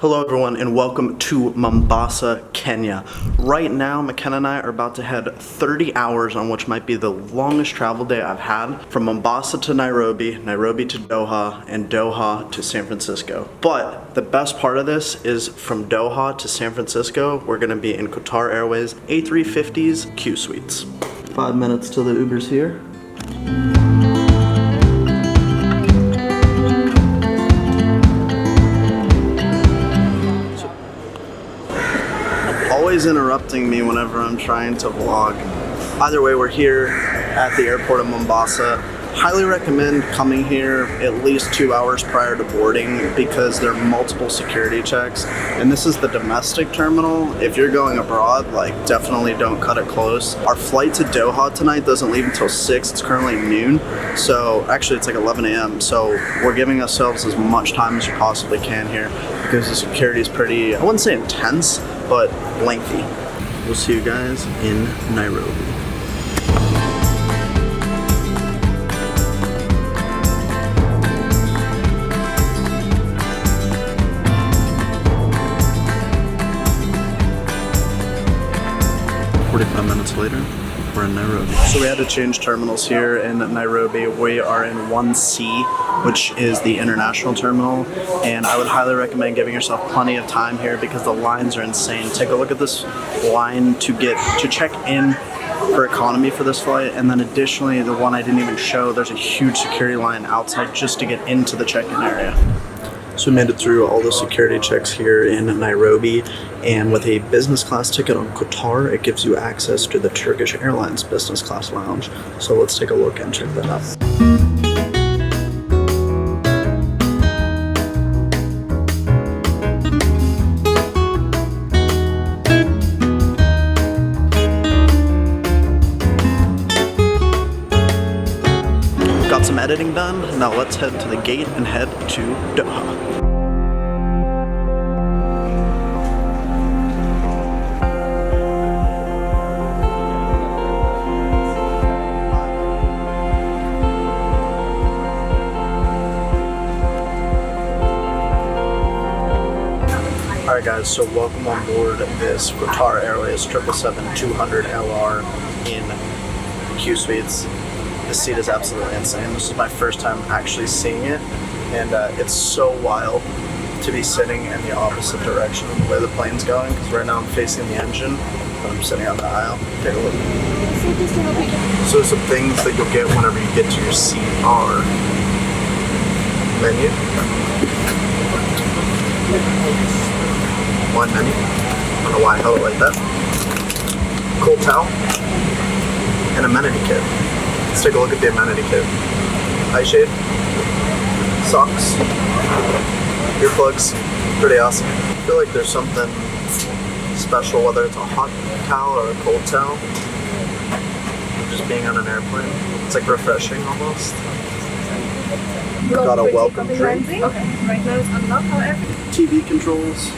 Hello everyone and welcome to Mombasa, Kenya. Right now, McKenna and I are about to head 30 hours on which might be the longest travel day I've had, from Mombasa to Nairobi, Nairobi to Doha, and Doha to San Francisco. But the best part of this is from Doha to San Francisco, we're gonna be in Qatar Airways A350's Q Suites. 5 minutes till the Uber's here. Always interrupting me whenever I'm trying to vlog. Either way, we're here at the airport of Mombasa. Highly recommend coming here at least 2 hours prior to boarding because there are multiple security checks. And this is the domestic terminal. If you're going abroad, like, definitely don't cut it close. Our flight to Doha tonight doesn't leave until 6. It's currently noon. So actually it's like 11 a.m. So we're giving ourselves as much time as we possibly can here because the security is pretty, I wouldn't say intense, but lengthy. We'll see you guys in Nairobi. Later, we're in Nairobi. So we had to change terminals here in Nairobi. We are in 1C, which is the international terminal, and I would highly recommend giving yourself plenty of time here because the lines are insane. Take a look at this line to check in for economy for this flight, and then additionally, the one I didn't even show, there's a huge security line outside just to get into the check-in area. So we made it through all the security checks here in Nairobi, and with a business class ticket on Qatar, it gives you access to the Turkish Airlines business class lounge. So let's take a look and check that out. Got some editing done. Now let's head to the gate and head to Doha. Alright guys, so welcome on board this Qatar Airways 777-200 LR in Q Suites. This seat is absolutely insane. This is my first time actually seeing it, and it's so wild to be sitting in the opposite direction of the way the plane's going, because right now I'm facing the engine, but I'm sitting on the aisle. Take a look. So some things that you'll get whenever you get to your seat are menu. One menu. I don't know why I held it like that. Cold towel. And amenity kit. Let's take a look at the amenity kit. Eye shade, socks, earplugs, pretty awesome. I feel like there's something special, whether it's a hot towel or a cold towel, just being on an airplane. It's like refreshing almost. Got a welcome drink. Okay, right now it's unlocked, however. TV controls.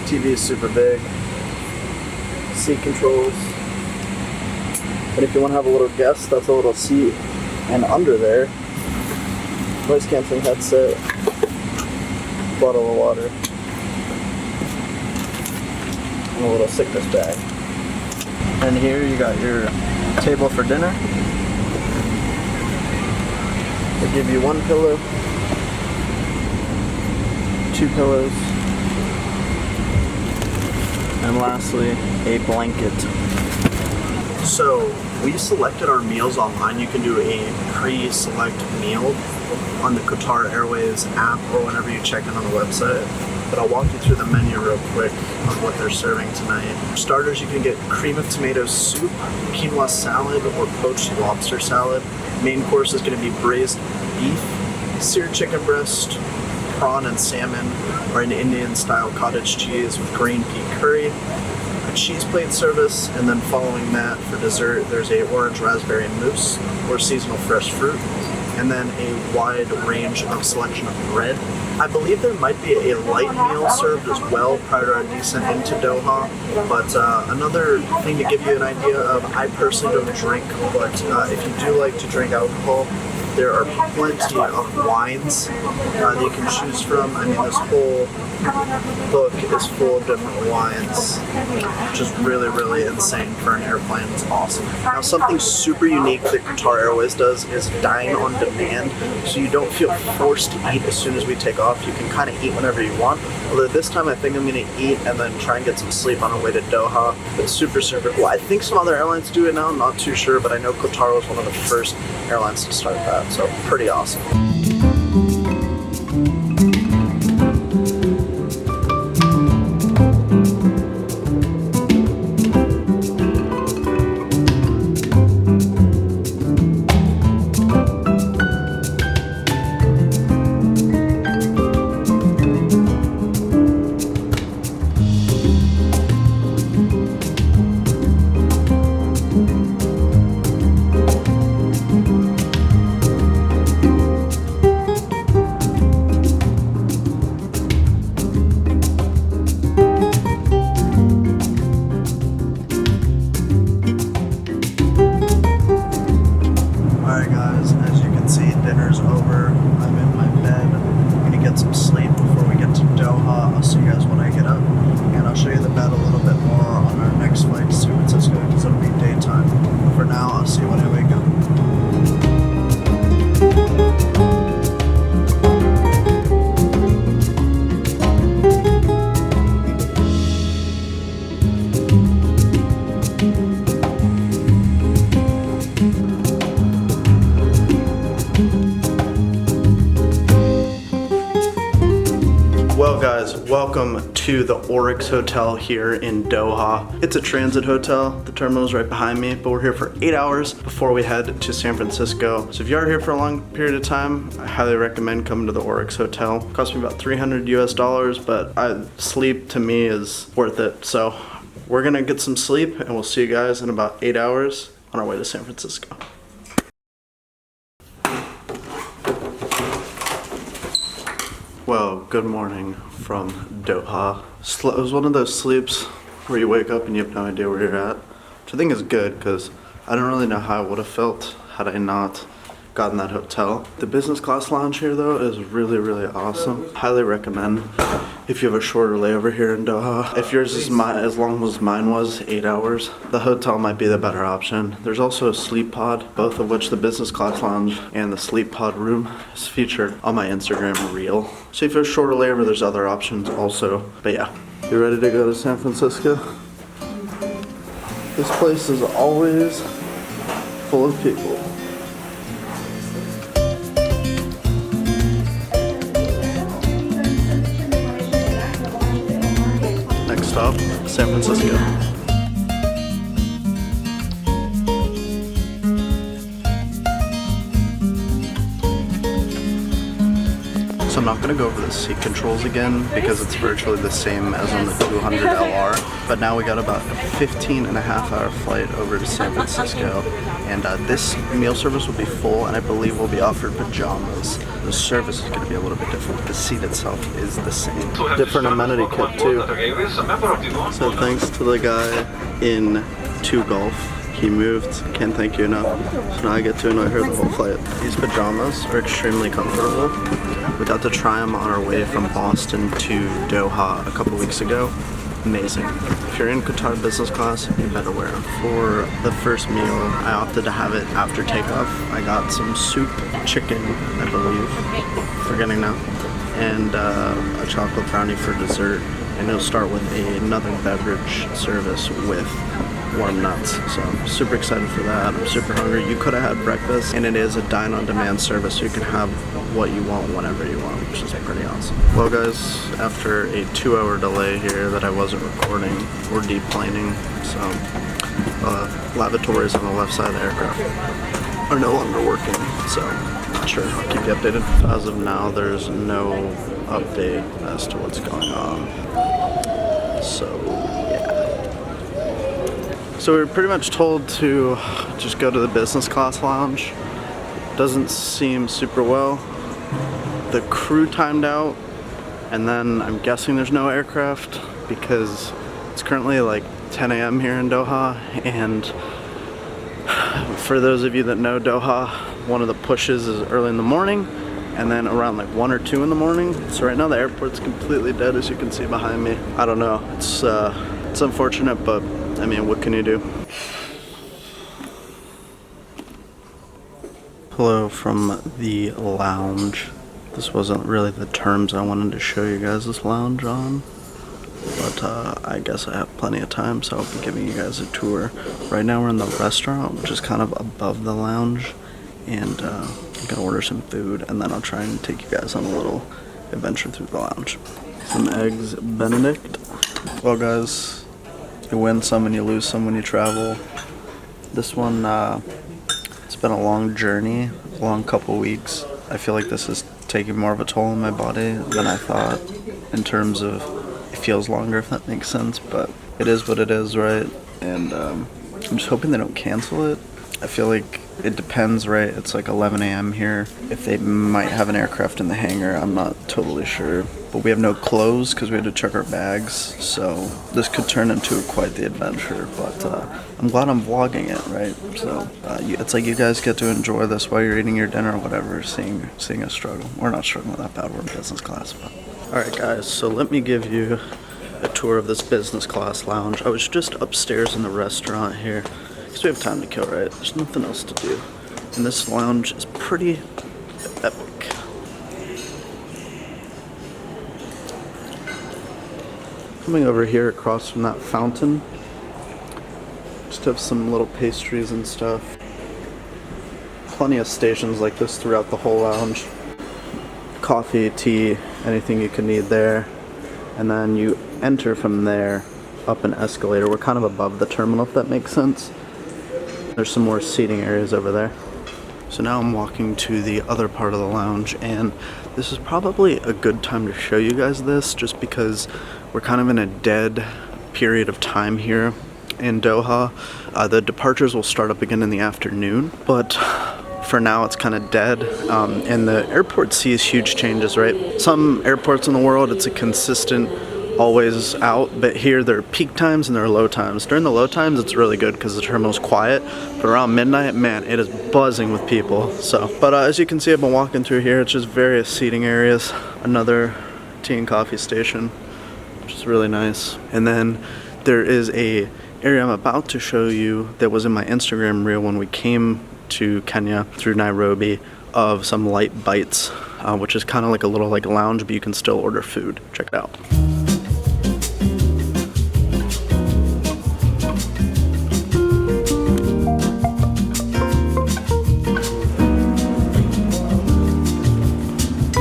TV is super big. Seat controls. And if you want to have a little guest, that's a little seat. And under there, noise canceling headset, bottle of water, and a little sickness bag. And here you got your table for dinner. They give you one pillow, 2 pillows, and lastly, a blanket. So we selected our meals online. You can do a pre-select meal on the Qatar Airways app or whenever you check in on the website. But I'll walk you through the menu real quick of what they're serving tonight. For starters, you can get cream of tomato soup, quinoa salad, or poached lobster salad. Main course is going to be braised beef, seared chicken breast, prawn and salmon, or an Indian-style cottage cheese with green pea curry, a cheese plate service, and then following that for dessert, there's a orange raspberry mousse or seasonal fresh fruit, and then a wide range of selection of bread. I believe there might be a light meal served as well prior to our descent into Doha, but another thing to give you an idea of, I personally don't drink, but if you do like to drink alcohol, There are plenty of wines that you can choose from. I mean, this whole book is full of different wines, which is really, really insane for an airplane. It's awesome. Now, something super unique that Qatar Airways does is dine on demand, so you don't feel forced to eat as soon as we take off. You can kind of eat whenever you want. Although this time I think I'm going to eat and then try and get some sleep on our way to Doha. It's super, super cool. I think some other airlines do it now, I'm not too sure, but I know Qatar was one of the first airlines to start that, so pretty awesome. Well guys, welcome to the Oryx Hotel here in Doha. It's a transit hotel. The terminal is right behind me, but we're here for 8 hours before we head to San Francisco. So if you are here for a long period of time, I highly recommend coming to the Oryx Hotel. It cost me about $300 US, but sleep to me is worth it. So we're gonna get some sleep and we'll see you guys in about 8 hours on our way to San Francisco. Well, good morning from Doha. It was one of those sleeps where you wake up and you have no idea where you're at, which I think is good because I don't really know how I would have felt had I not gotten that hotel. The business class lounge here though is really, really awesome. Highly recommend if you have a shorter layover here in Doha. If yours is as long as mine was, 8 hours, the hotel might be the better option. There's also a sleep pod, both of which the business class lounge and the sleep pod room is featured on my Instagram reel. So if you have a shorter layover, there's other options also. But yeah, you ready to go to San Francisco? This place is always full of people. Next stop, San Francisco. So I'm not going to go over the seat controls again because it's virtually the same as on the 200 LR, but now we got about a 15.5-hour flight over to San Francisco, and this meal service will be full, and I believe we'll be offered pajamas. The service is going to be a little bit different, but the seat itself is the same. Different amenity kit too. So thanks to the guy in 2 Golf. He moved, can't thank you enough. So now I get to annoy her the whole flight. These pajamas are extremely comfortable. We got to try them on our way from Boston to Doha a couple weeks ago. Amazing. If you're in Qatar business class, you better wear them. For the first meal, I opted to have it after takeoff. I got some soup, chicken, I believe, forgetting now, and a chocolate brownie for dessert. And it'll start with another beverage service with warm nuts. So I'm super excited for that. I'm super hungry. You could have had breakfast, and it is a dine on demand service, so you can have what you want whenever you want, which is pretty awesome. Well guys, after a 2-hour delay here that I wasn't recording, we're deplaning. So lavatories on the left side of the aircraft are no longer working, so not sure. I'll keep you updated. As of now, there's no update as to what's going on. So So we were pretty much told to just go to the business class lounge. Doesn't seem super well. The crew timed out, and then I'm guessing there's no aircraft because it's currently like 10 a.m. here in Doha, and for those of you that know Doha, one of the pushes is early in the morning, and then around like 1 or 2 in the morning. So right now the airport's completely dead, as you can see behind me. I don't know, it's unfortunate, but I mean, what can you do? Hello from the lounge. This wasn't really the terms I wanted to show you guys this lounge on, but I guess I have plenty of time, so I'll be giving you guys a tour. Right now we're in the restaurant, which is kind of above the lounge, and I'm gonna order some food, and then I'll try and take you guys on a little adventure through the lounge. Some eggs Benedict. Well guys, you win some and you lose some when you travel. This one, it's been a long journey, a long couple weeks. I feel like this is taking more of a toll on my body than I thought, in terms of it feels longer, if that makes sense, but it is what it is, right? And I'm just hoping they don't cancel it. I feel like it depends, right? It's like 11 a.m. here. If they might have an aircraft in the hangar, I'm not totally sure. But we have no clothes because we had to check our bags, so this could turn into quite the adventure. But I'm glad I'm vlogging it, right? So it's like you guys get to enjoy this while you're eating your dinner or whatever, seeing us struggle. We're not struggling that bad, we're in business class. But alright guys, so let me give you a tour of this business class lounge. I was just upstairs in the restaurant here, because we have time to kill, right? There's nothing else to do. And this lounge is pretty epic. Coming over here across from that fountain, just have some little pastries and stuff. Plenty of stations like this throughout the whole lounge. Coffee, tea, anything you can need there. And then you enter from there up an escalator. We're kind of above the terminal, if that makes sense. There's some more seating areas over there. So now I'm walking to the other part of the lounge, and this is probably a good time to show you guys this, just because we're kind of in a dead period of time here in Doha. The departures will start up again in the afternoon, but for now it's kind of dead, and the airport sees huge changes, right? Some airports in the world, it's a consistent always out, but here there are peak times and there are low times. During the low times it's really good because the terminal's quiet, but around midnight, man, it is buzzing with people. So, but as you can see, I've been walking through here. It's just various seating areas, another tea and coffee station, which is really nice. And then there is a area I'm about to show you that was in my Instagram reel when we came to Kenya through Nairobi, of some light bites, which is kind of like a little like lounge, but you can still order food. Check it out.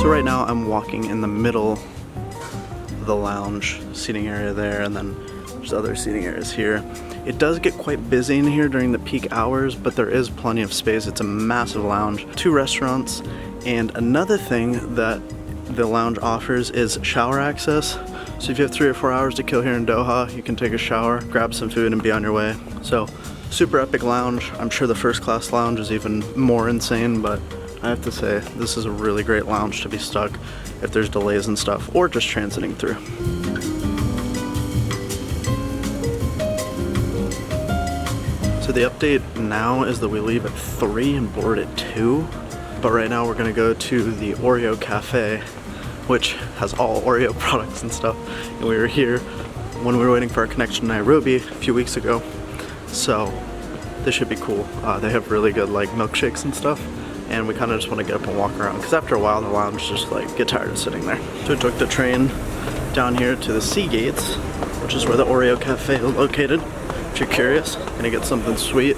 So right now I'm walking in the middle of the lounge, seating area there, and then there's other seating areas here. It does get quite busy in here during the peak hours, but there is plenty of space. It's a massive lounge, 2 restaurants, and another thing that the lounge offers is shower access. So if you have 3 or 4 hours to kill here in Doha, you can take a shower, grab some food, and be on your way. So super epic lounge. I'm sure the first class lounge is even more insane, but I have to say, this is a really great lounge to be stuck if there's delays and stuff, or just transiting through. So the update now is that we leave at 3 and board at 2. But right now we're gonna go to the Oreo Cafe, which has all Oreo products and stuff. And we were here when we were waiting for our connection to Nairobi a few weeks ago. So this should be cool. They have really good like milkshakes and stuff. And we kind of just want to get up and walk around, because after a while the lounge just like get tired of sitting there. So we took the train down here to the Sea Gates, which is where the Oreo Cafe is located. If you're curious, gonna get something sweet.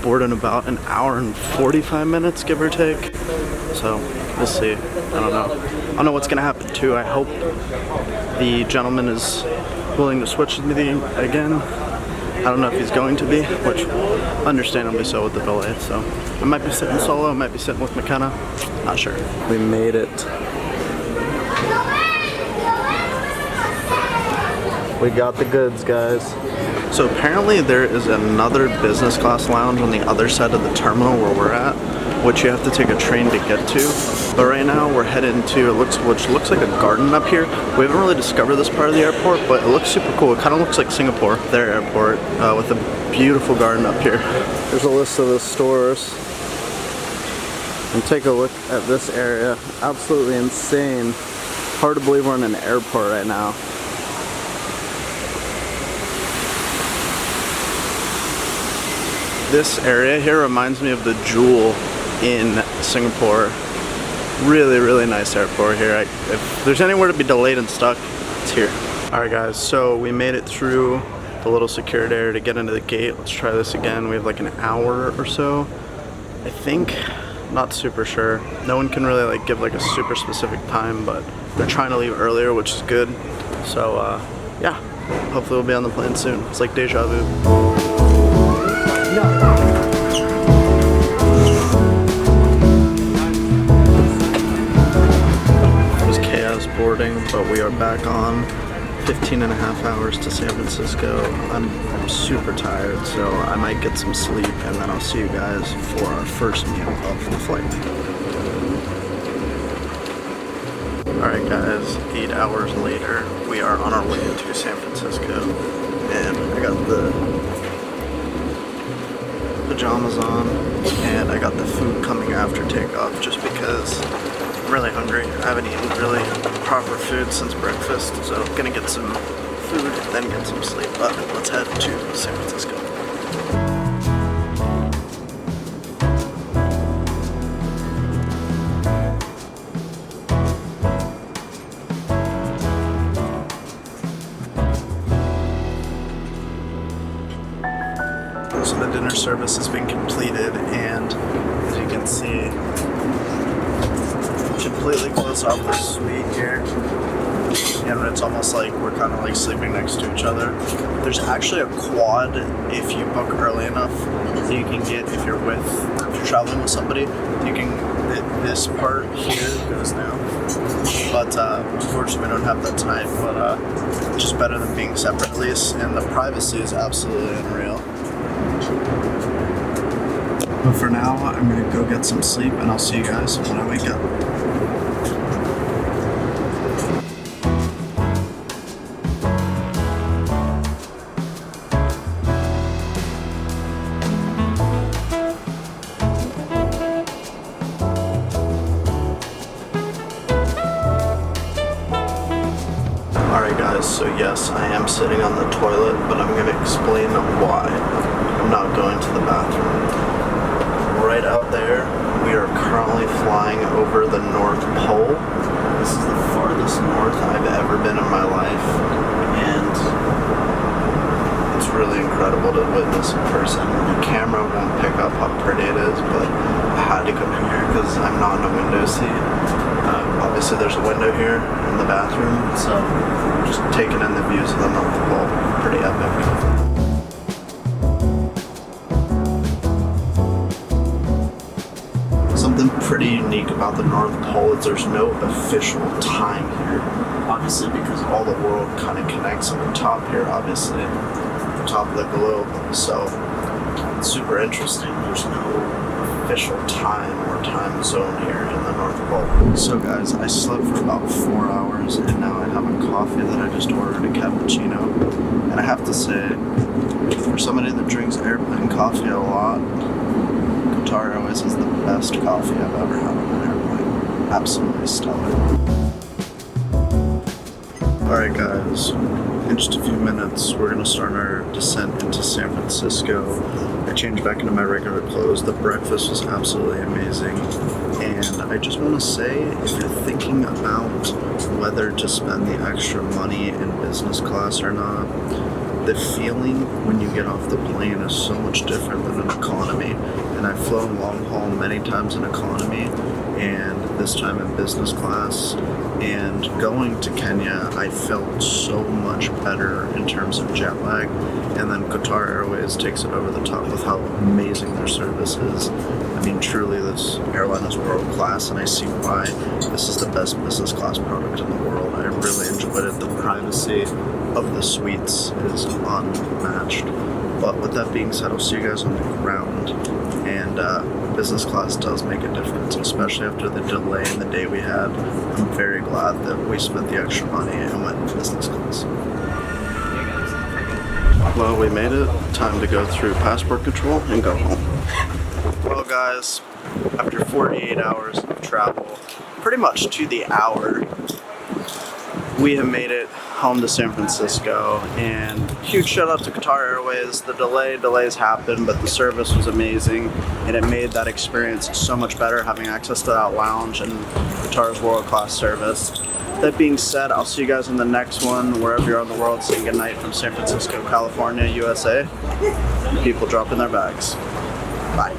Board in about an hour and 45 minutes, give or take. So we'll see. I don't know. I don't know what's gonna happen too. I hope the gentleman is willing to switch with me again. I don't know if he's going to be, which understandably so with the delay. So I might be sitting solo, I might be sitting with McKenna. Not sure. We made it. We got the goods, guys. So apparently there is another business class lounge on the other side of the terminal where we're at, which you have to take a train to get to. But right now we're headed to which looks like a garden up here. We haven't really discovered this part of the airport, but it looks super cool. It kind of looks like Singapore, their airport, with a beautiful garden up here. There's a list of the stores. And take a look at this area. Absolutely insane. Hard to believe we're in an airport right now. This area here reminds me of the Jewel in Singapore. Really, really nice airport here. If there's anywhere to be delayed and stuck, it's here. Alright guys, so we made it through the little security area to get into the gate. Let's try this again. We have like an hour or so, I think. Not super sure. No one can really like give like a super specific time, but they're trying to leave earlier, which is good. So yeah, hopefully we'll be on the plane soon. It's like deja vu. It was chaos boarding, but we are back on. 15 and a half hours to San Francisco. I'm super tired, so I might get some sleep, and then I'll see you guys for our first meal of the flight. Alright guys, 8 hours later, we are on our way to San Francisco, and I got the pajamas on, and I got the food coming after takeoff just because I'm really hungry. I haven't eaten really proper food since breakfast, so I'm gonna get some food, then get some sleep. But let's head to San Francisco. So the dinner service has been completed, and as you can see, completely close off the suite here, and it's almost like we're kind of like sleeping next to each other. There's actually a quad if you book early enough that you can get if you're traveling with somebody. You can, this part here goes now, but unfortunately we don't have that tonight. But it's just better than being separate at least, and the privacy is absolutely unreal. But for now, I'm gonna go get some sleep, and I'll see you guys when I wake up. Alright guys, so yes, I am sitting on the toilet, but I'm gonna explain why I'm not going to the bathroom. Right out there, we are currently flying over the North Pole. This is the farthest north I've ever been in my life, and it's really incredible to witness in person. The camera won't pick up how pretty it is, but I had to come in here because I'm not in a window seat. Obviously there's a window here in the bathroom, so just taking in the views of the North Pole. Pretty epic. Something pretty unique about the North Pole is there's no official time here. Obviously because all the world kind of connects at the top here, obviously, the top of the globe. So it's super interesting. There's no official time or time zone here in the North Pole. So guys, I slept for about 4 hours, and now I have a coffee that I just ordered, a cappuccino. And I have to say, for somebody that drinks airplane coffee a lot, Qatar Airways is the best coffee I've ever had on an airplane. Absolutely stellar. Alright guys, in just a few minutes we're going to start our descent into San Francisco. I changed back into my regular clothes. The breakfast was absolutely amazing. And I just want to say, if you're thinking about whether to spend the extra money in business class or not, the feeling when you get off the plane is so much different than an economy. And I've flown long haul many times in economy, and this time in business class. And going to Kenya, I felt so much better in terms of jet lag. And then Qatar Airways takes it over the top with how amazing their service is. I mean, truly, this airline is world class, and I see why this is the best business class product in the world. I really enjoyed it. The privacy of the suites is unmatched. But with that being said, I'll see you guys on the ground. And business class does make a difference, especially after the delay in the day we had. I'm very glad that we spent the extra money and went in business class. Well, we made it. Time to go through passport control and go home. Well guys, after 48 hours of travel, pretty much to the hour, we have made it home to San Francisco, and huge shout out to Qatar Airways. The delays happened, but the service was amazing, and it made that experience so much better having access to that lounge and Qatar's world-class service. That being said, I'll see you guys in the next one, wherever you're in the world. Saying goodnight from San Francisco, California, USA. People dropping their bags. Bye.